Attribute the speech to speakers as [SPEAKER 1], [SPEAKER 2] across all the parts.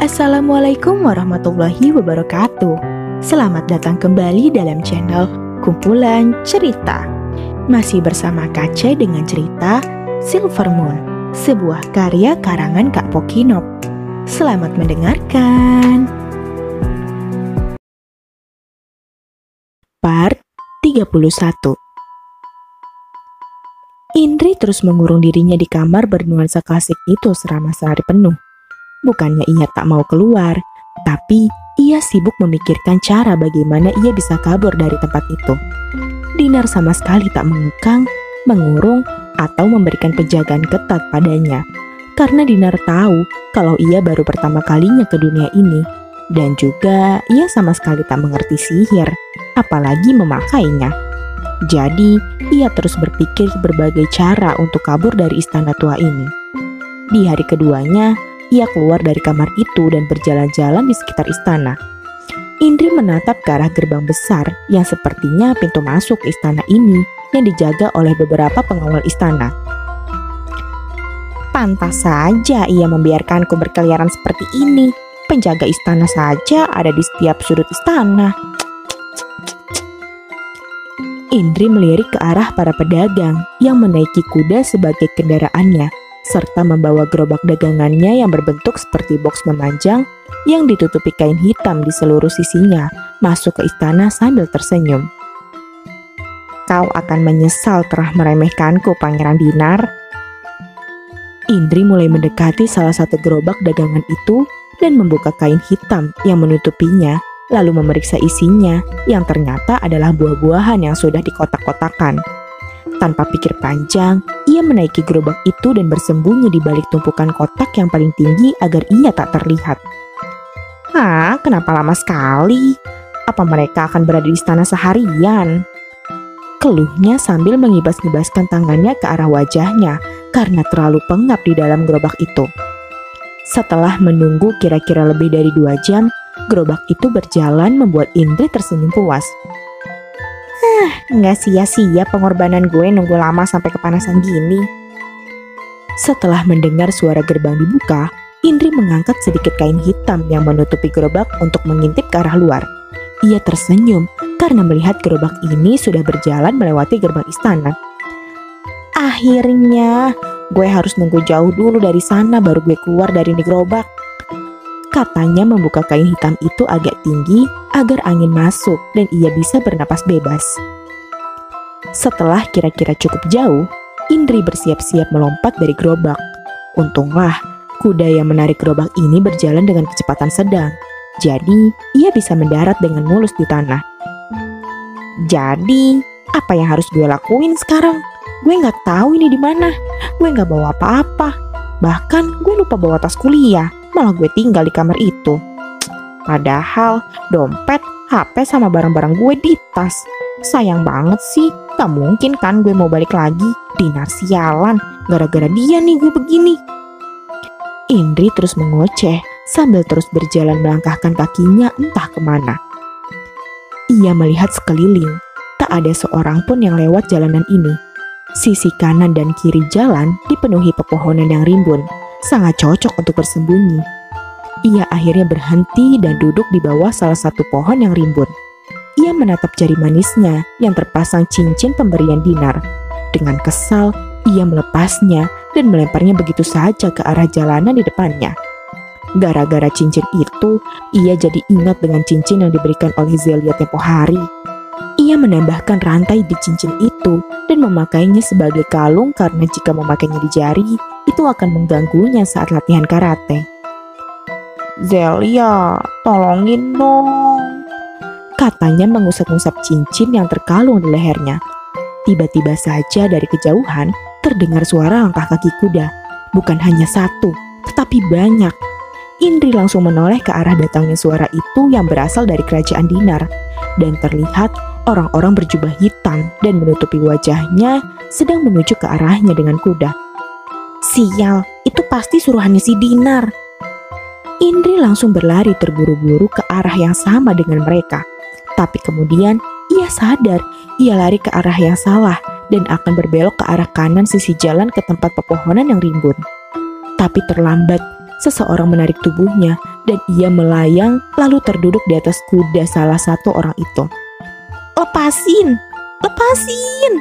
[SPEAKER 1] Assalamualaikum warahmatullahi wabarakatuh. Selamat datang kembali dalam channel Kumpulan Cerita. Masih bersama Kace dengan cerita Silver Moon, sebuah karya karangan Kak Pokinop. Selamat mendengarkan. Part 31. Indri terus mengurung dirinya di kamar bernuansa klasik itu selama sehari penuh. Bukannya ia tak mau keluar, tapi ia sibuk memikirkan cara bagaimana ia bisa kabur dari tempat itu. Dinar sama sekali tak mengekang, mengurung, atau memberikan penjagaan ketat padanya. Karena Dinar tahu kalau ia baru pertama kalinya ke dunia ini. Dan juga ia sama sekali tak mengerti sihir, apalagi memakainya. Jadi, ia terus berpikir berbagai cara untuk kabur dari istana tua ini. Di hari keduanya, ia keluar dari kamar itu dan berjalan-jalan di sekitar istana. Indri menatap ke arah gerbang besar yang sepertinya pintu masuk istana ini yang dijaga oleh beberapa pengawal istana. Pantas saja ia membiarkanku berkeliaran seperti ini. Penjaga istana saja ada di setiap sudut istana. Indri melirik ke arah para pedagang yang menaiki kuda sebagai kendaraannya, serta membawa gerobak dagangannya yang berbentuk seperti boks memanjang yang ditutupi kain hitam di seluruh sisinya, masuk ke istana sambil tersenyum. Kau akan menyesal telah meremehkanku, Pangeran Dinar. Indri mulai mendekati salah satu gerobak dagangan itu dan membuka kain hitam yang menutupinya, lalu memeriksa isinya yang ternyata adalah buah-buahan yang sudah dikotak-kotakan. Tanpa pikir panjang, ia menaiki gerobak itu dan bersembunyi di balik tumpukan kotak yang paling tinggi agar ia tak terlihat. Kenapa lama sekali? Apa mereka akan berada di istana seharian? Keluhnya sambil mengibas-ngibaskan tangannya ke arah wajahnya karena terlalu pengap di dalam gerobak itu. Setelah menunggu kira-kira lebih dari 2 jam, gerobak itu berjalan membuat Indri tersenyum puas. Nggak sia-sia pengorbanan gue nunggu lama sampai kepanasan gini. Setelah mendengar suara gerbang dibuka, Indri mengangkat sedikit kain hitam yang menutupi gerobak untuk mengintip ke arah luar. Ia tersenyum karena melihat gerobak ini sudah berjalan melewati gerbang istana. Akhirnya, gue harus nunggu jauh dulu dari sana baru gue keluar dari gerobak. Katanya membuka kain hitam itu agak tinggi agar angin masuk dan ia bisa bernapas bebas. Setelah kira-kira cukup jauh, Indri bersiap-siap melompat dari gerobak. Untunglah, kuda yang menarik gerobak ini berjalan dengan kecepatan sedang. Jadi, ia bisa mendarat dengan mulus di tanah. Jadi, apa yang harus gue lakuin sekarang? Gue nggak tahu ini di mana. Gue nggak bawa apa-apa. Bahkan gue lupa bawa tas kuliah. Malah gue tinggal di kamar itu. Padahal dompet, HP sama barang-barang gue di tas. Sayang banget sih. Gak mungkin kan gue mau balik lagi. Dinar sialan. Gara-gara dia nih gue begini. Indri terus mengoceh sambil terus berjalan melangkahkan kakinya entah kemana. Ia melihat sekeliling. Tak ada seorang pun yang lewat jalanan ini. Sisi kanan dan kiri jalan dipenuhi pepohonan yang rimbun. Sangat cocok untuk bersembunyi. Ia akhirnya berhenti dan duduk di bawah salah satu pohon yang rimbun. Ia menatap jari manisnya yang terpasang cincin pemberian Dinar. Dengan kesal, ia melepasnya dan melemparnya begitu saja ke arah jalanan di depannya. Gara-gara cincin itu, ia jadi ingat dengan cincin yang diberikan oleh Zelia tempo hari. Ia menambahkan rantai di cincin itu dan memakainya sebagai kalung karena jika memakainya di jari, itu akan mengganggunya saat latihan karate. Zelia, tolongin dong, katanya mengusap-ngusap cincin yang terkalung di lehernya. Tiba-tiba saja dari kejauhan terdengar suara langkah kaki kuda. Bukan hanya satu, tetapi banyak. Indri langsung menoleh ke arah datangnya suara itu yang berasal dari kerajaan Dinar. Dan terlihat orang-orang berjubah hitam dan menutupi wajahnya sedang menuju ke arahnya dengan kuda. Sial, itu pasti suruhannya si Dinar. Indri langsung berlari terburu-buru ke arah yang sama dengan mereka. Tapi kemudian ia sadar ia lari ke arah yang salah dan akan berbelok ke arah kanan sisi jalan ke tempat pepohonan yang rimbun. Tapi terlambat seseorang menarik tubuhnya dan ia melayang lalu terduduk di atas kuda salah satu orang itu. Lepasin! Lepasin!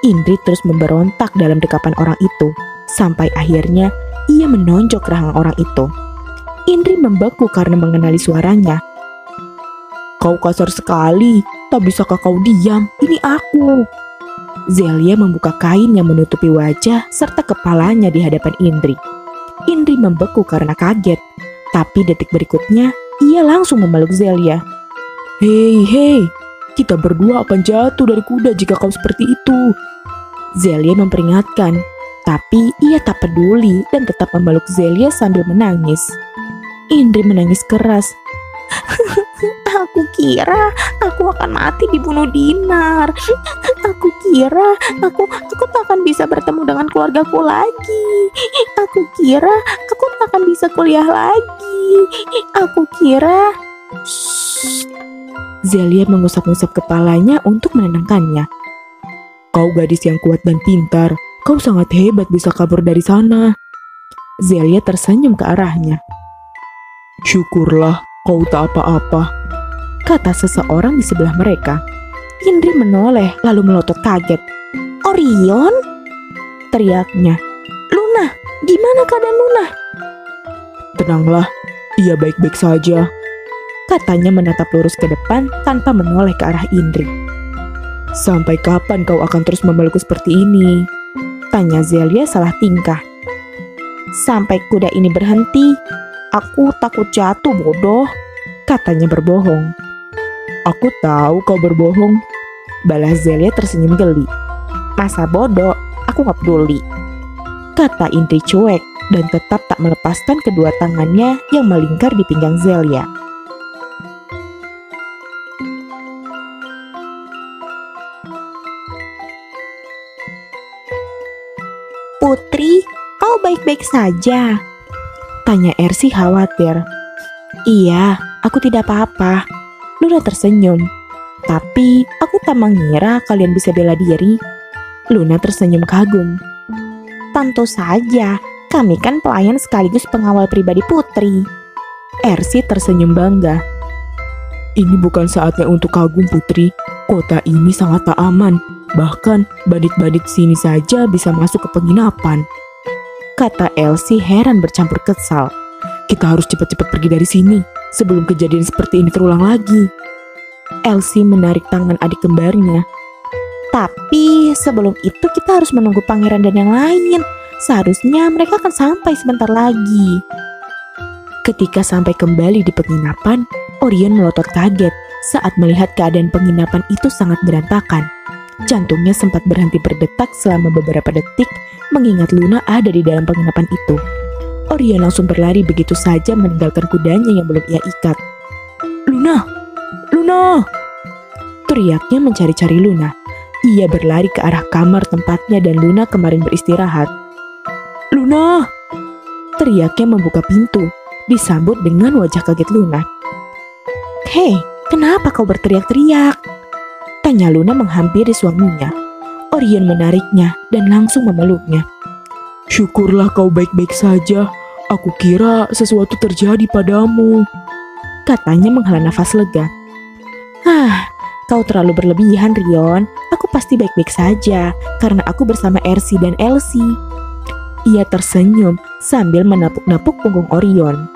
[SPEAKER 1] Indri terus memberontak dalam dekapan orang itu, sampai akhirnya ia menonjok rahang orang itu. Indri membeku karena mengenali suaranya. Kau kasar sekali, tak bisakah kau diam? Ini aku. Zelia membuka kain yang menutupi wajah serta kepalanya di hadapan Indri. Indri membeku karena kaget, tapi detik berikutnya ia langsung memeluk Zelia. Hei, kita berdua akan jatuh dari kuda jika kau seperti itu. Zelia memperingatkan, tapi ia tak peduli dan tetap memeluk Zelia sambil menangis. Indri menangis keras. Aku kira aku akan mati dibunuh Dinar. Aku kira aku tak akan bisa bertemu dengan keluargaku lagi. Aku kira aku tak akan bisa kuliah lagi. Aku kira... Zelia mengusap-ngusap kepalanya untuk menenangkannya. Kau gadis yang kuat dan pintar. Kau sangat hebat bisa kabur dari sana. Zelia tersenyum ke arahnya. Syukurlah kau tak apa-apa, kata seseorang di sebelah mereka. Indri menoleh lalu melotot kaget. Orion? Teriaknya. Luna, gimana keadaan Luna? Tenanglah, ia baik-baik saja, katanya menatap lurus ke depan tanpa menoleh ke arah Indri. Sampai kapan kau akan terus memelukku seperti ini? Tanya Zelia salah tingkah. Sampai kuda ini berhenti. Aku takut jatuh, bodoh, katanya berbohong. Aku tahu kau berbohong, balas Zelia tersenyum geli. Masa bodoh, aku gak peduli, kata Indri cuek dan tetap tak melepaskan kedua tangannya yang melingkar di pinggang Zelia. Putri, kau baik-baik saja? Tanya Ersi khawatir. Iya, aku tidak apa-apa. Luna tersenyum. Tapi aku tak mengira kalian bisa bela diri. Luna tersenyum kagum. Tentu saja, kami kan pelayan sekaligus pengawal pribadi Putri. Ersi tersenyum bangga. Ini bukan saatnya untuk kagum, Putri. Kota ini sangat tak aman. Bahkan bandit-bandit sini saja bisa masuk ke penginapan, kata Elsie heran bercampur kesal. Kita harus cepat-cepat pergi dari sini sebelum kejadian seperti ini terulang lagi. Elsie menarik tangan adik kembarnya. Tapi sebelum itu kita harus menunggu pangeran dan yang lain. Seharusnya mereka akan sampai sebentar lagi. Ketika sampai kembali di penginapan, Orion melotot kaget saat melihat keadaan penginapan itu sangat berantakan. Jantungnya sempat berhenti berdetak selama beberapa detik mengingat Luna ada di dalam penginapan itu. Orion langsung berlari begitu saja meninggalkan kudanya yang belum ia ikat. Luna! Luna! Teriaknya mencari-cari Luna. Ia berlari ke arah kamar tempatnya dan Luna kemarin beristirahat. Luna! Teriaknya membuka pintu, disambut dengan wajah kaget Luna. Hei, kenapa kau berteriak-teriak? Tanya Luna menghampiri suaminya. Orion menariknya dan langsung memeluknya. Syukurlah kau baik-baik saja. Aku kira sesuatu terjadi padamu, katanya menghela nafas lega. Kau terlalu berlebihan, Rion. Aku pasti baik-baik saja karena aku bersama Ersi dan Elsie. Ia tersenyum sambil menapuk-napuk punggung Orion.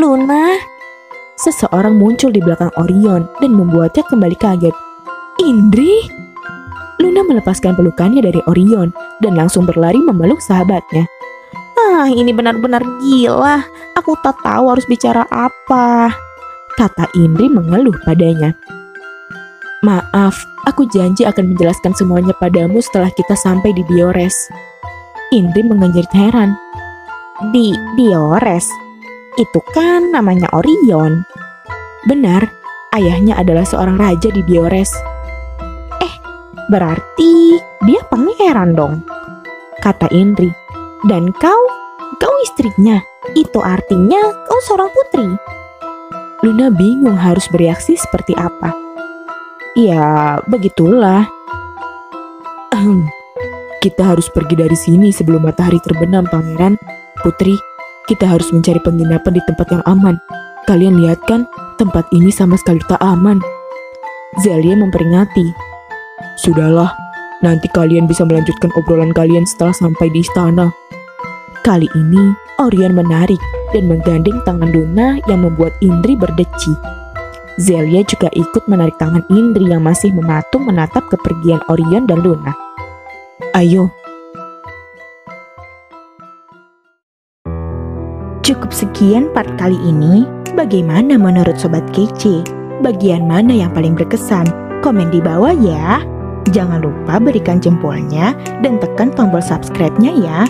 [SPEAKER 1] Luna, seseorang muncul di belakang Orion dan membuatnya kembali kaget. Indri? Luna melepaskan pelukannya dari Orion dan langsung berlari memeluk sahabatnya. Ini benar-benar gila. Aku tak tahu harus bicara apa, kata Indri mengeluh padanya. Maaf, aku janji akan menjelaskan semuanya padamu setelah kita sampai di Biores. Indri menganjrit heran. Di Biores? Itu kan namanya Orion. Benar, ayahnya adalah seorang raja di Biores. Berarti dia pangeran dong, kata Indri. Dan kau istrinya. Itu artinya kau seorang putri. Luna bingung harus bereaksi seperti apa. Ya, begitulah. Kita harus pergi dari sini sebelum matahari terbenam, pangeran.
[SPEAKER 2] Putri, kita harus mencari penginapan di tempat yang aman. Kalian lihat kan, tempat ini sama sekali tak aman.
[SPEAKER 1] Zelia memperingati.
[SPEAKER 2] Sudahlah, nanti kalian bisa melanjutkan obrolan kalian setelah sampai di istana.
[SPEAKER 1] Kali ini, Orion menarik dan menggandeng tangan Luna yang membuat Indri berdeci. Zelia juga ikut menarik tangan Indri yang masih mematung menatap kepergian Orion dan Luna.
[SPEAKER 2] Ayo.
[SPEAKER 1] Cukup sekian part kali ini. Bagaimana menurut Sobat Kece? Bagian mana yang paling berkesan? Komen di bawah ya. Jangan lupa berikan jempolnya dan tekan tombol subscribe-nya ya.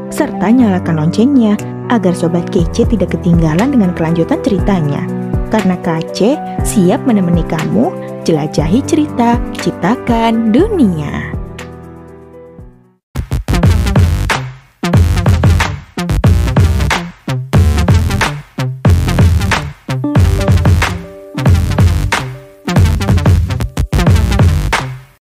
[SPEAKER 1] Serta nyalakan loncengnya agar Sobat Kece tidak ketinggalan dengan kelanjutan ceritanya. Karena KC siap menemani kamu jelajahi cerita, ciptakan dunia.